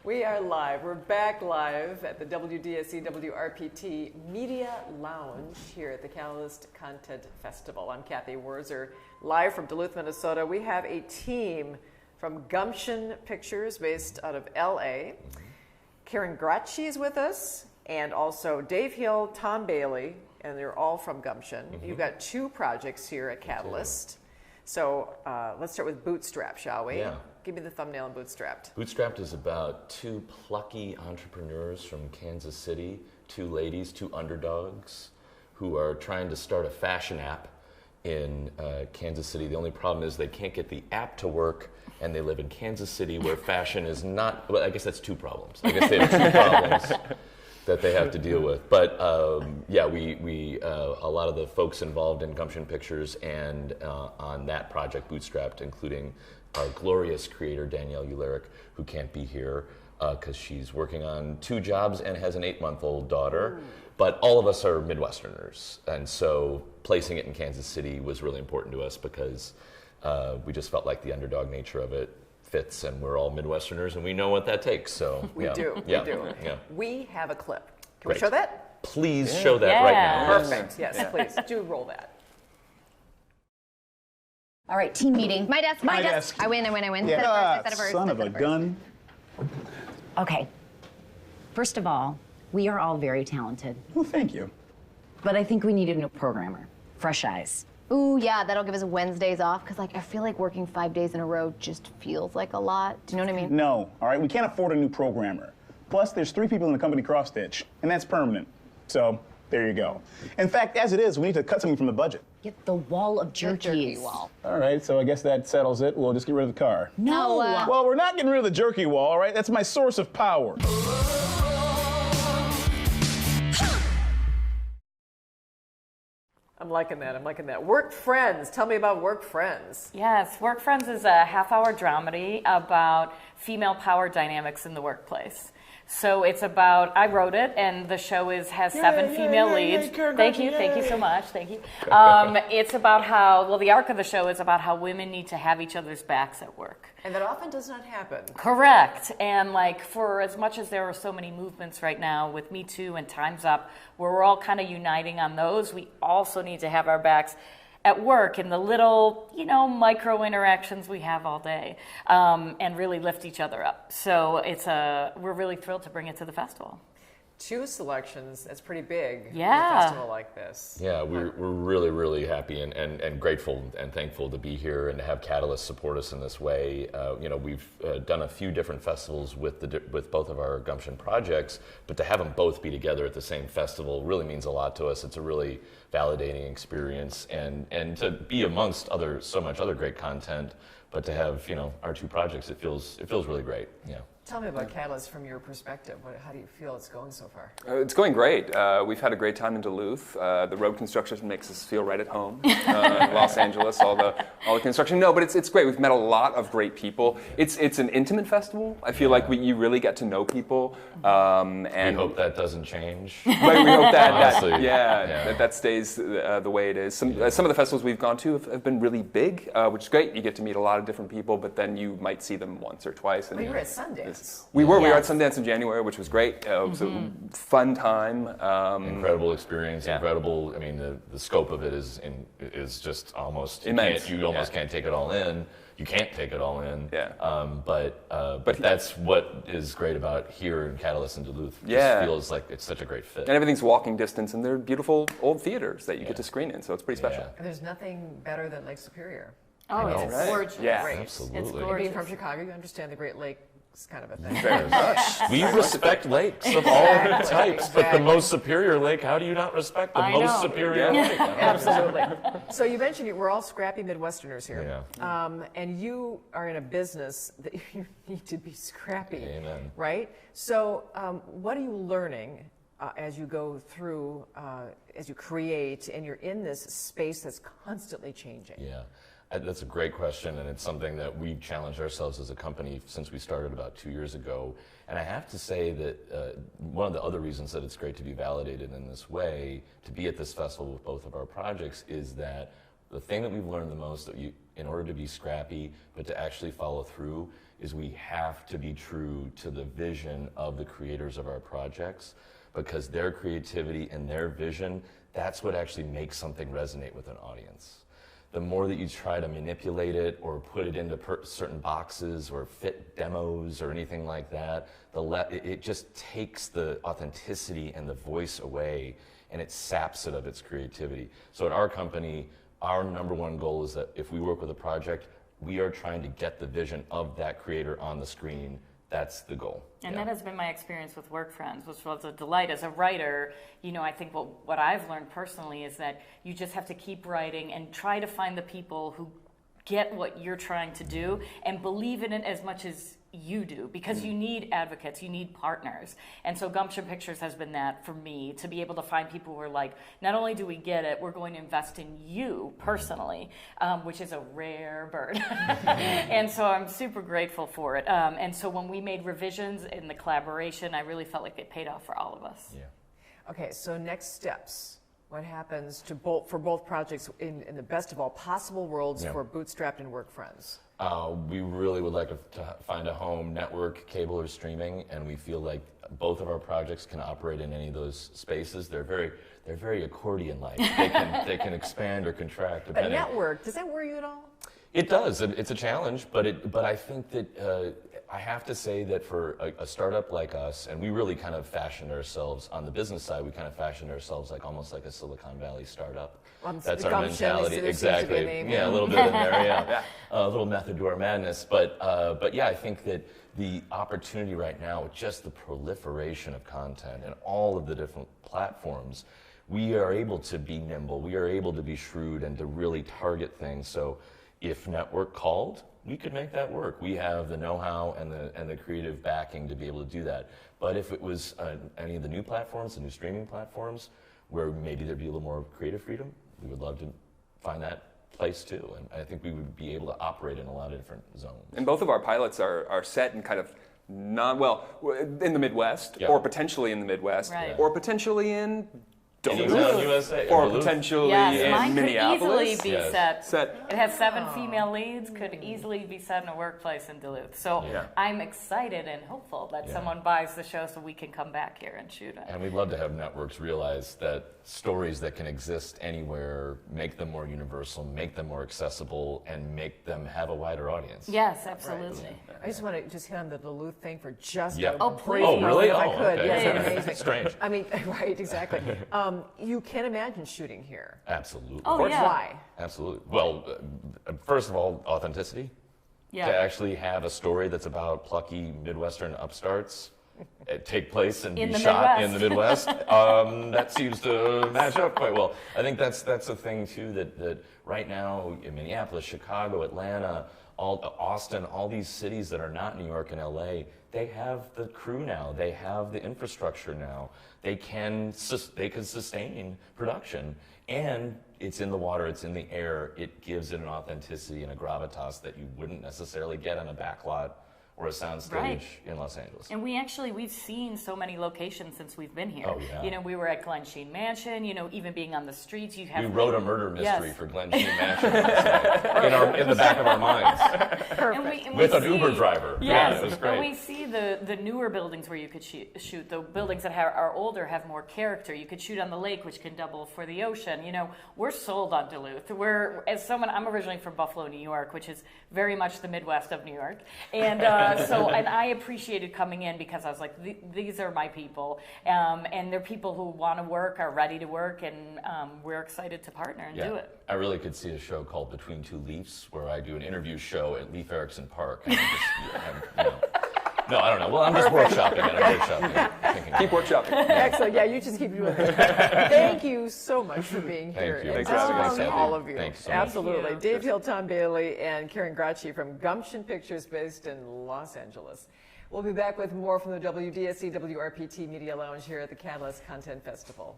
We are live. We're back live at the WDSC WRPT Media Lounge here at the Catalyst Content Festival. I'm Cathy Wurzer, live from Duluth, Minnesota. We have a team from Gumption Pictures based out of LA. Karen Graci is with us, and also Dave Hill, Tom Bailey, and they're all from Gumption. You've got two projects here at Catalyst. So let's start with Bootstrapped, shall we? Yeah. Give me the thumbnail on Bootstrapped. Bootstrapped is about two plucky entrepreneurs from Kansas City, two ladies, two underdogs, who are trying to start a fashion app in Kansas City. The only problem is they can't get the app to work, and they live in Kansas City where fashion is not, well, I guess that's two problems. I guess they have two problems that they have to deal with. But yeah, we a lot of the folks involved in Gumption Pictures and on that project, Bootstrapped, including our glorious creator, Danielle Ularic, who can't be here because she's working on two jobs and has an 8-month-old daughter. But all of us are Midwesterners, and so placing it in Kansas City was really important to us because we just felt like the underdog nature of it fits, and we're all Midwesterners, and we know what that takes. So We do. Yeah. We have a clip. Can Great. we show that? Please show that right now. Perfect. Yes, please. Do roll that. All right, team meeting. My desk. I win. Yeah. Set it first. Son of a gun. Okay. First of all, we are all very talented, Well, thank you. but I think we need a new programmer. Fresh eyes. Ooh, yeah, that'll give us Wednesdays off, because I feel like working 5 days in a row just feels like a lot. Do you know what I mean? No, all right, we can't afford a new programmer. Plus, there's 3 people in the company cross-stitch, and that's permanent. So, there you go. In fact, as it is, we need to cut something from the budget. Get the wall of The jerky jerkies. wall. All right, so I guess that settles it. We'll just get rid of the car. No. Well, we're not getting rid of the jerky wall, all right? That's my source of power. I'm liking that. Work Friends. Tell me about Work Friends. Yes, Work Friends is a half-hour dramedy about female power dynamics in the workplace. So it's about, I wrote it, and the show has 7 female leads. Thank you so much, thank you. It's about how, well, the arc of the show is about how women need to have each other's backs at work. And that often does not happen. Correct. And like, for as much as there are so many movements right now with Me Too and Time's Up, where we're all kind of uniting on those, we also need to have our backs at work in the little, micro interactions we have all day, and really lift each other up. So we're really thrilled to bring it to the festival. 2 selections, that's pretty big. Yeah. For a festival like this. Yeah, we're really, really happy and grateful and thankful to be here and to have Catalyst support us in this way. We've done a few different festivals with both of our Gumption projects, but to have them both be together at the same festival really means a lot to us. It's a really validating experience, and to be amongst so much other great content, but to have our 2 projects, it feels really great. Yeah. Tell me about Catalyst from your perspective. How do you feel it's going so far? It's going great. We've had a great time in Duluth. The road construction makes us feel right at home. In Los Angeles, all the construction. No, but it's great. We've met a lot of great people. It's an intimate festival. I feel like you really get to know people. And we hope that doesn't change. Right, we hope Honestly, that stays the way it is. Some of the festivals we've gone to have been really big, which is great. You get to meet a lot of different people, but then you might see them once or twice. Well, you were at Sundance. We were at Sundance in January, which was great. It was a fun time. Incredible experience, incredible. I mean, the scope of it is just almost immense. You almost can't take it all in. You can't take it all in. Yeah. But that's what is great about here in Catalyst and Duluth. It just feels like it's such a great fit. And everything's walking distance, and they're beautiful old theaters that you get to screen in, so it's pretty special. And there's nothing better than Lake Superior. Oh, It's right. gorgeous. Yeah. Great. Absolutely. It's Being gorgeous. from Chicago, you understand the Great Lakes kind of a thing. Very much. We respect lakes of all types, but the most superior lake, how do you not respect the most superior lake? Absolutely. So you mentioned we're all scrappy Midwesterners here. Yeah. And you are in a business that you need to be scrappy. Amen. Right? So what are you learning as you go through, as you create, and you're in this space that's constantly changing? Yeah. That's a great question, and it's something that we've challenged ourselves as a company since we started about 2 years ago. And I have to say that one of the other reasons that it's great to be validated in this way, to be at this festival with both of our projects, is that The thing that we've learned the most, that in order to be scrappy, but to actually follow through, is we have to be true to the vision of the creators of our projects, because their creativity and their vision, that's what actually makes something resonate with an audience. The more that you try to manipulate it or put it into certain boxes or fit demos or anything like that, it just takes the authenticity and the voice away, and it saps it of its creativity. So at our company, our number one goal is that if we work with a project, we are trying to get the vision of that creator on the screen. That's the goal. And that has been my experience with Work Friends, which was a delight. As a writer, I think what I've learned personally is that you just have to keep writing and try to find the people who get what you're trying to do and believe in it as much as you do, because you need advocates, you need partners. And so Gumption Pictures has been that for me, to be able to find people who are like, not only do we get it, we're going to invest in you personally, which is a rare bird. And so I'm super grateful for it. And so when we made revisions in the collaboration, I really felt like it paid off for all of us. Yeah. Okay, so next steps. What happens for both projects in the best of all possible worlds for Bootstrapped and Work Friends? We really would like to find a home, network, cable, or streaming, and we feel like both of our projects can operate in any of those spaces. They're very accordion-like. They can expand or contract. A network, does that worry you at all? It does. It's a challenge, but I think that I have to say that for a startup like us, and we really kind of fashioned ourselves on the business side. We kind of fashioned ourselves almost like a Silicon Valley startup. That's our mentality. Exactly. Yeah, a little bit in there. Yeah, a little method to our madness. But yeah, I think that the opportunity right now, with just the proliferation of content and all of the different platforms, we are able to be nimble. We are able to be shrewd and to really target things. So if network called, we could make that work. We have the know-how and the creative backing to be able to do that. But if it was any of the new platforms, the new streaming platforms, where maybe there'd be a little more creative freedom, we would love to find that place too. And I think we would be able to operate in a lot of different zones. And both of our pilots are set in kind of in the Midwest, or potentially in the Midwest, or potentially in Duluth, USA, or potentially in Minneapolis. Could easily be set. It has 7 female leads. Could easily be set in a workplace in Duluth. So I'm excited and hopeful that someone buys the show so we can come back here and shoot it. And we'd love to have networks realize that stories that can exist anywhere, make them more universal, make them more accessible, and make them have a wider audience. Yes, absolutely. Right. I just want to hit on the Duluth thing for just a brief moment, really? If I could. Okay. Yes, amazing. Strange. I mean, right, exactly. You can imagine shooting here. Absolutely. Oh, yeah. Why? Absolutely. Well, first of all, authenticity. Yeah. To actually have a story that's about plucky Midwestern upstarts take place and be shot in the Midwest. That seems to match up quite well. I think that's a thing too that right now in Minneapolis, Chicago, Atlanta, Austin, all these cities that are not New York and LA, they have the crew now. They have the infrastructure now. They can sustain production, and it's in the water, it's in the air. It gives it an authenticity and a gravitas that you wouldn't necessarily get on a backlot or a soundstage in Los Angeles. And we've seen so many locations since we've been here. Oh, yeah. We were at Glen Sheen Mansion, even being on the streets. We wrote a murder mystery for Glen Sheen Mansion in the back of our minds. Perfect. With an Uber driver. Yes. Yeah, it was great. And we see the newer buildings where you could shoot. The buildings that are older have more character. You could shoot on the lake, which can double for the ocean. We're sold on Duluth. I'm originally from Buffalo, New York, which is very much the Midwest of New York. And and I appreciated coming in because I was like, these are my people. And they're people who want to work, are ready to work, and we're excited to partner and do it. I really could see a show called Between Two Leafs, where I do an interview show at Leif Erikson Park. And no, I don't know. Well, I'm just workshopping it. Keep workshopping. Excellent. Yeah, you just keep doing it. Thank you so much for being here. Thank you. Thanks for having us. All of you. Thanks so much. Absolutely. Dave Hill, Tom Bailey, and Karen Graci from Gumption Pictures based in Los Angeles. We'll be back with more from the WDSC WRPT Media Lounge here at the Catalyst Content Festival.